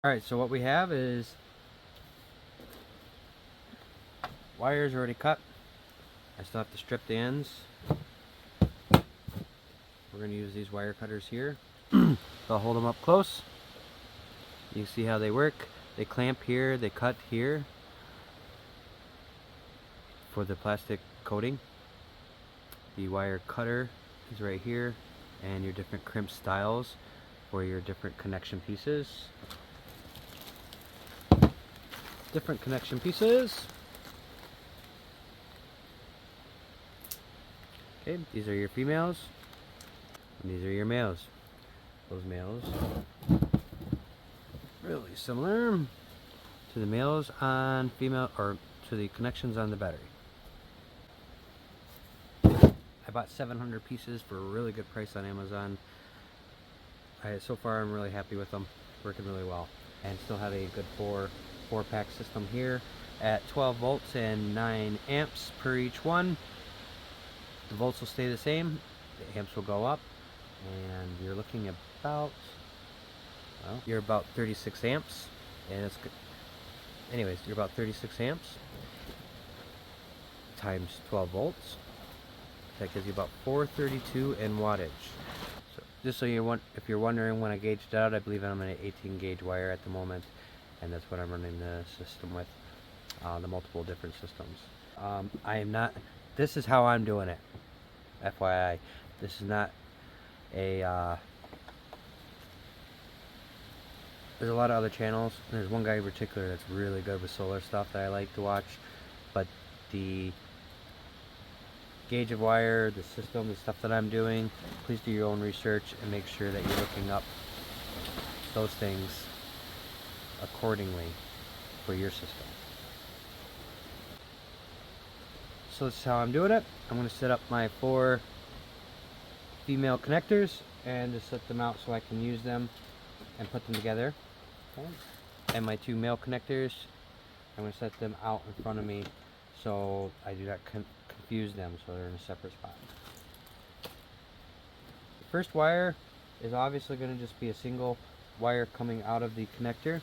Alright, so what we have is wires already cut. I still have to strip the ends. We're going to use these wire cutters here. I'll hold them up close. You can see how they work. They clamp here, they cut here for the plastic coating. The wire cutter is right here, and your different crimp styles for your different connection pieces. Different connection pieces. Okay, these are your females, and these are your males. Those males, really similar to the males on female, or to the connections on the battery. I bought 700 pieces for a really good price on Amazon. So far I'm really happy with them, working really well, and still have a good four pack system here at 12 volts and 9 amps per each one. The volts will stay the same, the amps will go up, and you're looking about, well, you're about 36 amps, and it's good. Anyways, you're about 36 amps times 12 volts. That gives you about 432 in wattage. So just so if you're wondering when I gauged it out, I believe I'm in an 18 gauge wire at the moment, and that's what I'm running the system with, the multiple different systems. I am not, this is how I'm doing it, FYI. This is not a, there's a lot of other channels. There's one guy in particular that's really good with solar stuff that I like to watch, but the gauge of wire, the system, the stuff that I'm doing, please do your own research and make sure that you're looking up those things accordingly for your system. So this is how I'm doing it. I'm going to set up my 4 female connectors and just set them out so I can use them and put them together. Okay. And my 2 male connectors, I'm going to set them out in front of me so I do not confuse them, so they're in a separate spot. The first wire is obviously going to just be a single wire coming out of the connector.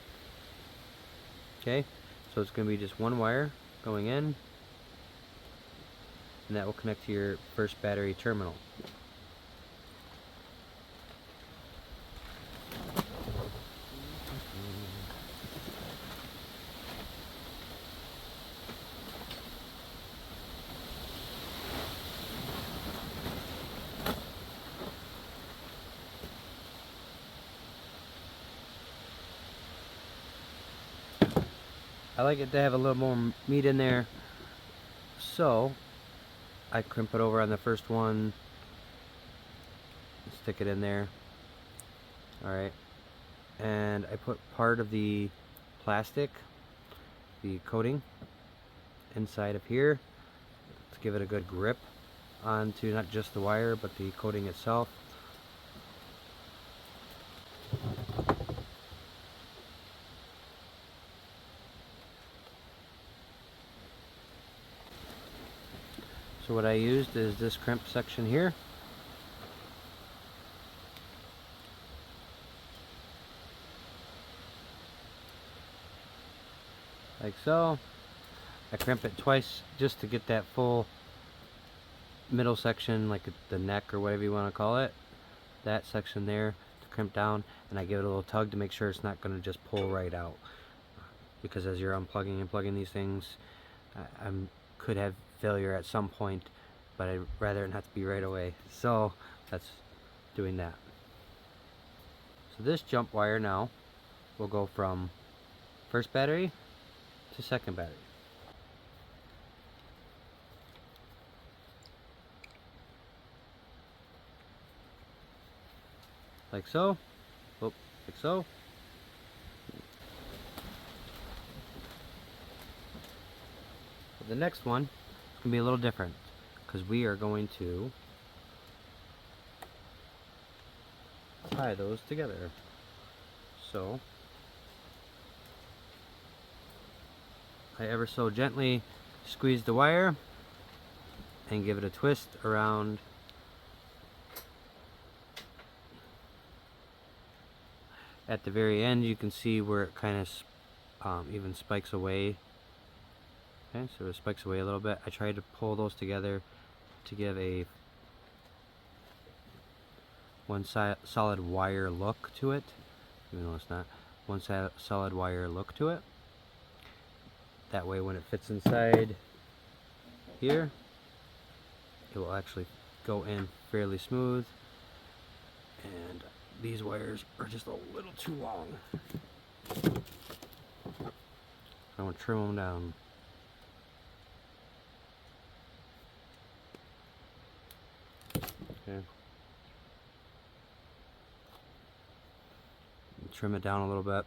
Okay, so it's going to be just one wire going in, and that will connect to your first battery terminal. I like it to have a little more meat in there, so I crimp it over on the first one, stick it in there. Alright, and I put part of the plastic, the coating, inside of here to give it a good grip onto not just the wire but the coating itself. So what I used is this crimp section here. Like so. I crimp it twice just to get that full middle section, like the neck or whatever you want to call it. That section there to crimp down, and I give it a little tug to make sure it's not going to just pull right out. Because as you're unplugging and plugging these things, I could have failure at some point, but I'd rather it not to be right away. So that's doing that. So this jump wire now will go from first battery to second battery. Like so. Oh, like so. The next one is going to be a little different because we are going to tie those together. So I ever so gently squeeze the wire and give it a twist around at the very end you can see where it kind of even spikes away. Okay, so it spikes away a little bit. I tried to pull those together to give a solid wire look to it, even though it's not. One solid wire look to it. That way when it fits inside here, it will actually go in fairly smooth. And these wires are just a little too long. I'm going to trim them down. Okay. Trim it down a little bit,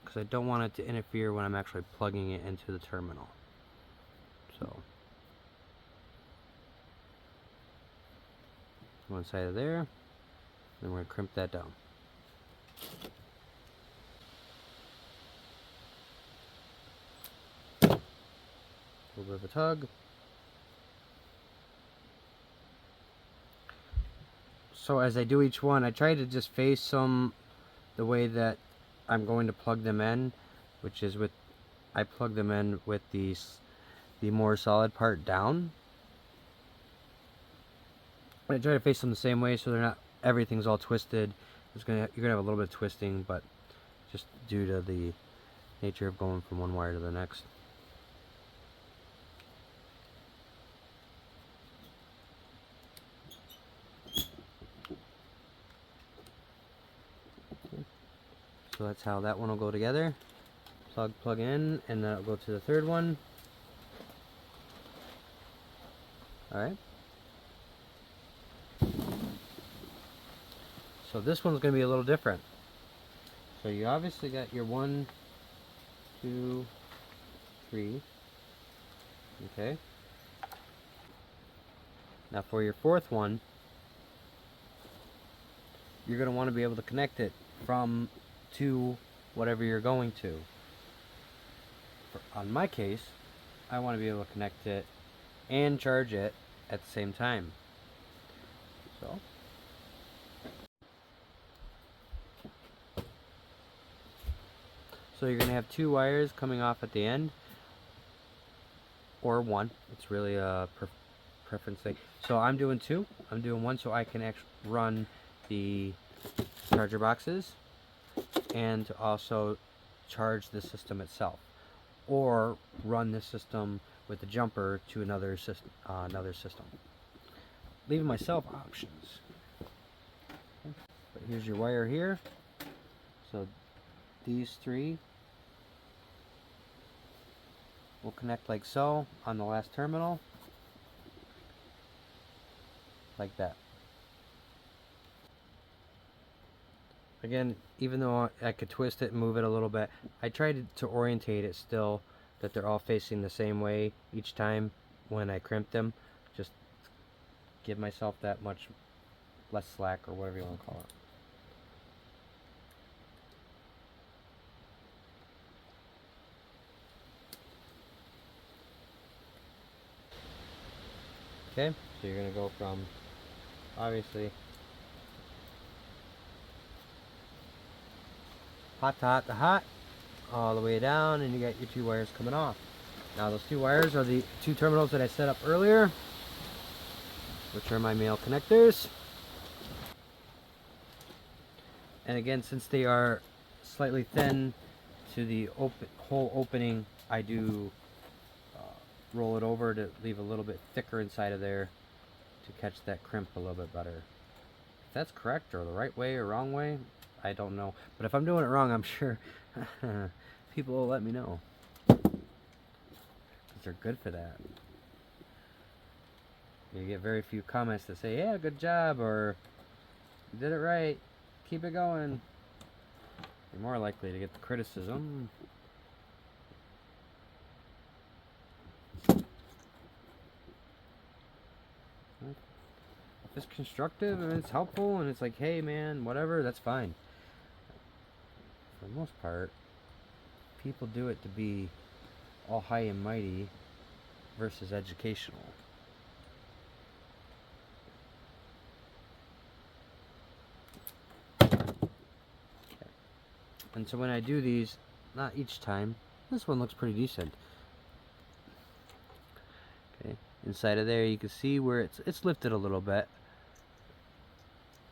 because I don't want it to interfere when I'm actually plugging it into the terminal. So one side of there, then we're going to crimp that down. A little bit of a tug. So as I do each one, I try to just face them the way that I'm going to plug them in, which is with, I plug them in with the more solid part down. I try to face them the same way so they're not, everything's all twisted. You're gonna have a little bit of twisting, but just due to the nature of going from one wire to the next. So that's how that one will go together. Plug in, and then it'll go to the third one. Alright. So this one's going to be a little different. So you obviously got your 1, 2, 3. Okay. Now for your fourth one, you're going to want to be able to connect it from to whatever you're going to. On my case, I want to be able to connect it and charge it at the same time. So you're going to have 2 wires coming off at the end, or 1. It's really a preference thing. So I'm doing 2. I'm doing 1 so I can actually run the charger boxes and to also charge the system itself, or run this system with the jumper to another system. Leaving myself options. But here's your wire here. So these 3 will connect like so on the last terminal, like that. Again, even though I could twist it and move it a little bit, I tried to orientate it still that they're all facing the same way each time when I crimp them. Just give myself that much less slack, or whatever you want to call it. Okay, so you're going to go from, obviously, hot to hot to hot, all the way down, and you got your 2 wires coming off. Now those 2 wires are the 2 terminals that I set up earlier, which are my male connectors. And again, since they are slightly thin to the hole opening, I do roll it over to leave a little bit thicker inside of there to catch that crimp a little bit better. If that's correct or the right way or wrong way, I don't know. But if I'm doing it wrong, I'm sure people will let me know, because they're good for that. You get very few comments that say, yeah, good job, or you did it right, keep it going. You're more likely to get the criticism. If it's constructive and it's helpful and it's like, hey man, whatever, that's fine. For the most part, people do it to be all high and mighty versus educational. And so when I do these, not each time, this one looks pretty decent. Okay, inside of there you can see where it's lifted a little bit.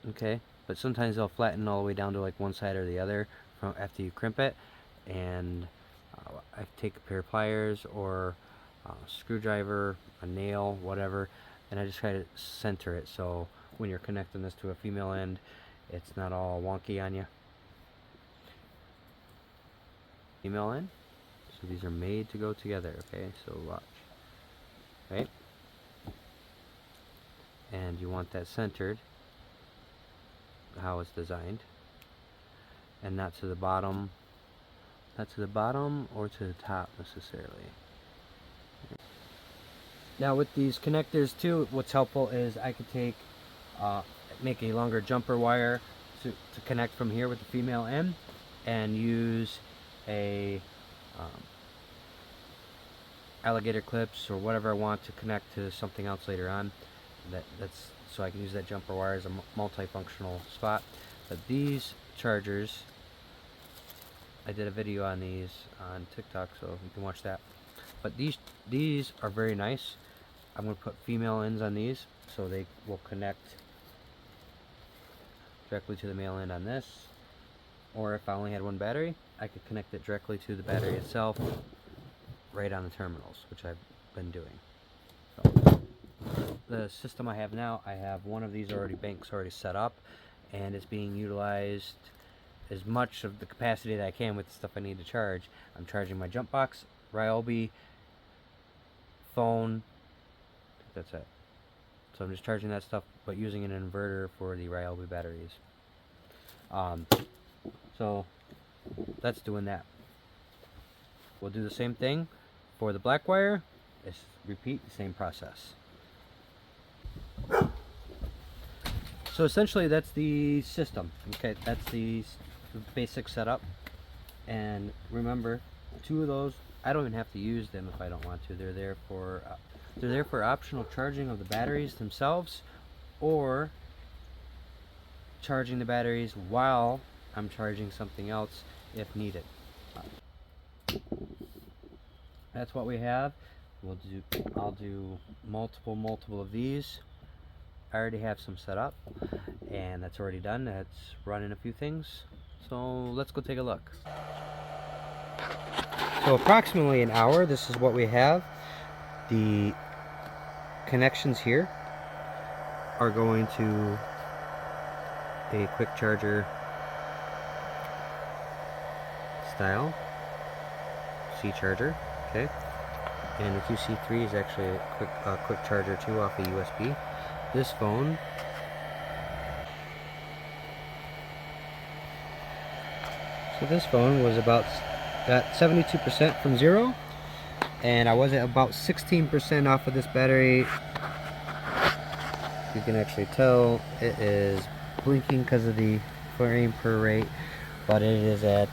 Okay, but sometimes they'll flatten all the way down to like one side or the other from after you crimp it. And I take a pair of pliers or a screwdriver, a nail, whatever, and I just try to center it so when you're connecting this to a female end, it's not all wonky on you. Female end. So these are made to go together. Okay, so watch. Right? And you want that centered, how it's designed, and not to the bottom, or to the top necessarily. Now with these connectors too, what's helpful is I could take make a longer jumper wire to connect from here with the female end, and use a alligator clips or whatever I want to connect to something else later on. That's so I can use that jumper wire as a multifunctional spot. But these chargers, I did a video on these on TikTok, so you can watch that. But these are very nice. I'm going to put female ends on these so they will connect directly to the male end on this. Or if I only had one battery, I could connect it directly to the battery itself right on the terminals, which I've been doing. So, the system I have now, I have one of these banks already set up, and it's being utilized as much of the capacity that I can with the stuff I need to charge. I'm charging my jump box, Ryobi, phone. I think that's it. So I'm just charging that stuff, but using an inverter for the Ryobi batteries. So that's doing that. We'll do the same thing for the black wire. Just repeat the same process. So essentially that's the system. Okay, that's the basic setup. And remember, two of those, I don't even have to use them if I don't want to. They're there for optional charging of the batteries themselves, or charging the batteries while I'm charging something else if needed. That's what we have. I'll do multiple of these. I already have some set up, and that's already done. That's running a few things. So let's go take a look. So approximately an hour, this is what we have. The connections here are going to a quick charger style C charger, okay, and the QC3 is actually a quick charger too off a USB. This phone was got 72% from zero, and I was at about 16% off of this battery. You can actually tell it is blinking because of the frame per rate, but it is at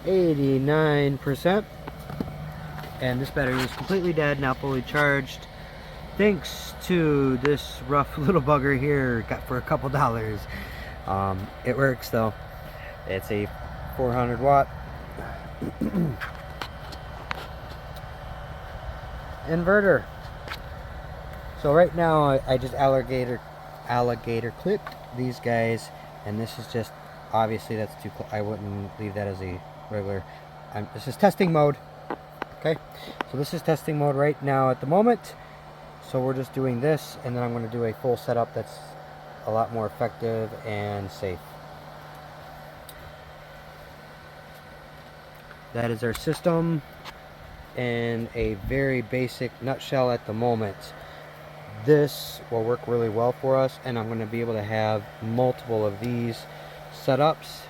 89%, and this battery is completely dead, now fully charged, thanks to this rough little bugger here, got for a couple dollars. It works though. It's a 400 watt inverter. So right now I just alligator clipped these guys, and this is just, obviously that's too close. I wouldn't leave that as a regular. This is testing mode. Okay, so this is testing mode right now at the moment. So we're just doing this, and then I'm going to do a full setup that's a lot more effective and safe. That is our system in a very basic nutshell at the moment. This will work really well for us, and I'm going to be able to have multiple of these setups.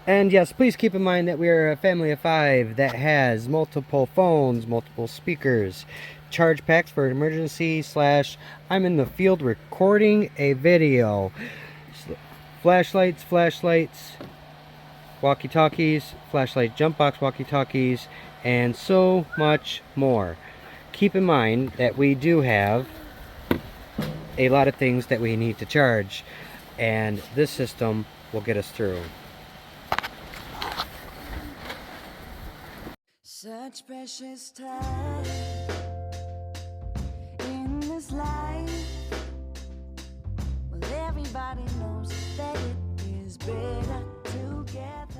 And yes, please keep in mind that we are a family of 5 that has multiple phones, multiple speakers, charge packs for emergency / I'm in the field recording a video, flashlights, walkie-talkies, flashlight jump box walkie-talkies, and so much more. Keep in mind that we do have a lot of things that we need to charge, and this system will get us through. Such precious time in this life. Well, everybody knows that it is better together.